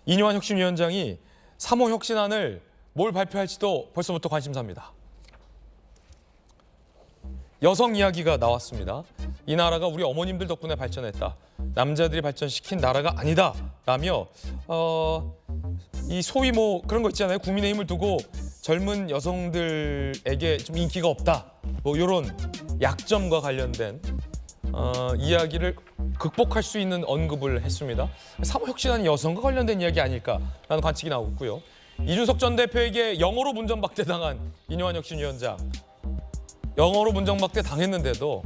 이뇨한 혁신위원장이 3호 혁신안을 뭘 발표할지도 벌써부터 관심사입니다. 여성 이야기가 나왔습니다. 이 나라가 우리 어머님들 덕분에 발전했다. 남자들이 발전시킨 나라가 아니다. 라며 이 소위 뭐 그런 거 있잖아요. 국민의힘을 두고 젊은 여성들에게 좀 인기가 없다. 뭐 이런 약점과 관련된 이야기를 극복할 수 있는 언급을 했습니다. 3호 혁신안이 여성과 관련된 이야기 아닐까라는 관측이 나오고 있고요. 이준석 전 대표에게 영어로 문전박대당한 이뇨한 혁신위원장. 영어로 문전박대 당했는데도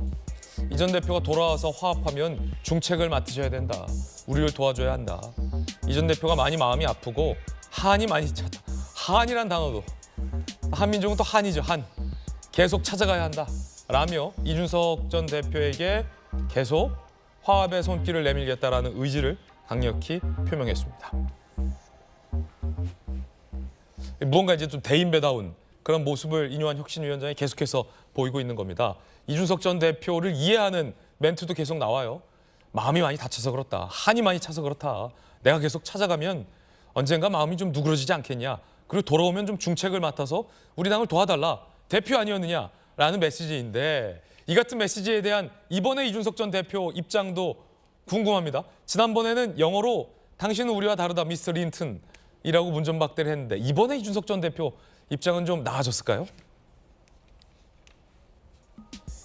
이 전 대표가 돌아와서 화합하면 중책을 맡으셔야 된다. 우리를 도와줘야 한다. 이 전 대표가 많이 마음이 아프고 한이 많이 찼다. 한이란 단어도 한민족은 또 한이죠. 한. 계속 찾아가야 한다. 라며 이준석 전 대표에게 계속 화합의 손길을 내밀겠다라는 의지를 강력히 표명했습니다. 무언가 이제 좀 대인배다운 그런 모습을 이뇨한 혁신위원장이 계속해서 보이고 있는 겁니다. 이준석 전 대표를 이해하는 멘트도 계속 나와요. 마음이 많이 다쳐서 그렇다. 한이 많이 차서 그렇다. 내가 계속 찾아가면 언젠가 마음이 좀 누그러지지 않겠냐. 그리고 돌아오면 좀 중책을 맡아서 우리 당을 도와달라. 대표 아니었느냐라는 메시지인데 이 같은 메시지에 대한 이번에 이준석 전 대표 입장도 궁금합니다. 지난번에는 영어로 당신은 우리와 다르다 미스터 린튼이라고 문전박대를 했는데 이번에 이준석 전 대표 입장은 좀 나아졌을까요?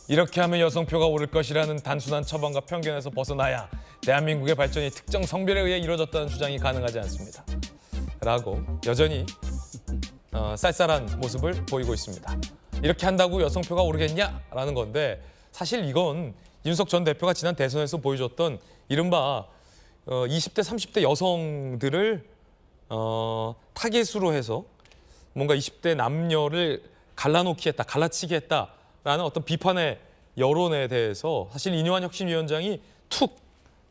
이렇게 하면 여성표가 오를 것이라는 단순한 처방과 편견에서 벗어나야 대한민국의 발전이 특정 성별에 의해 이루어졌다는 주장이 가능하지 않습니다. 라고 여전히 쌀쌀한 모습을 보이고 있습니다. 이렇게 한다고 여성표가 오르겠냐라는 건데 사실 이건 이준석 전 대표가 지난 대선에서 보여줬던 이른바 20대, 30대 여성들을 타겟으로 해서 뭔가 20대 남녀를 갈라놓기 했다, 갈라치기 했다라는 어떤 비판의 여론에 대해서 사실 이뇨한 혁신위원장이 툭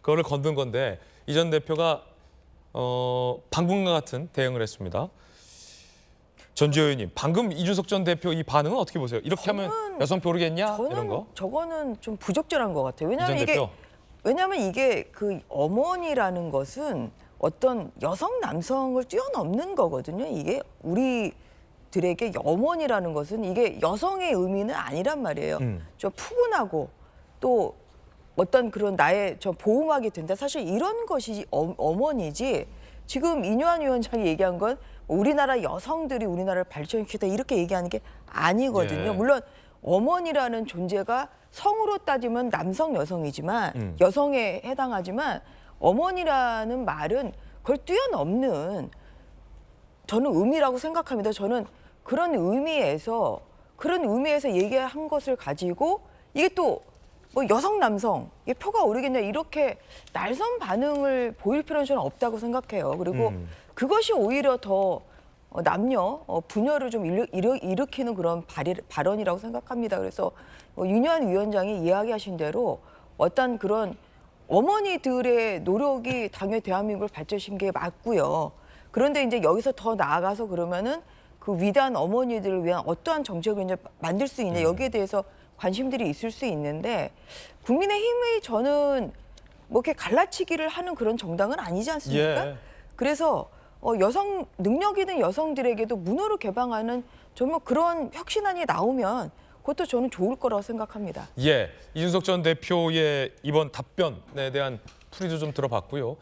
그거를 건든 건데 이 전 대표가 방금과 같은 대응을 했습니다. 전주현 의원님, 방금 이준석 전 대표 이 반응은 어떻게 보세요? 이렇게 하면 여성표 오르겠냐? 이런 거? 저거는 좀 부적절한 것 같아요. 왜냐면 이게 그 어머니라는 것은 어떤 여성 남성을 뛰어넘는 거거든요. 이게 우리들에게 어머니라는 것은 이게 여성의 의미는 아니란 말이에요. 좀 푸근하고 또 어떤 그런 나의 저 보호막이 된다. 사실 이런 것이 어머니지. 지금 이뇨한 위원장이 얘기한 건 우리나라 여성들이 우리나라를 발전시키다 이렇게 얘기하는 게 아니거든요. 예. 물론 어머니라는 존재가 성으로 따지면 남성 여성이지만 여성에 해당하지만 어머니라는 말은 그걸 뛰어넘는 저는 의미라고 생각합니다. 저는 그런 의미에서 얘기한 것을 가지고 이게 또 뭐 여성 남성 이게 표가 오르겠냐 이렇게 날선 반응을 보일 필요는 저는 없다고 생각해요. 그리고 그것이 오히려 더 남녀 분열을 좀 일으키는 그런 발언이라고 생각합니다. 그래서 이뇨한 위원장이 이야기하신 대로 어떤 그런 어머니들의 노력이 당연히 대한민국을 발전시킨 게 맞고요. 그런데 이제 여기서 더 나아가서 그러면은 그 위대한 어머니들을 위한 어떠한 정책을 이제 만들 수 있냐 여기에 대해서 관심들이 있을 수 있는데 국민의힘의 저는 뭐 이렇게 갈라치기를 하는 그런 정당은 아니지 않습니까? 예. 그래서 여성 능력 있는 여성들에게도 문호를 개방하는 정말 그런 혁신안이 나오면 그것도 저는 좋을 거라고 생각합니다. 예, 이준석 전 대표의 이번 답변에 대한 풀이도 좀 들어봤고요.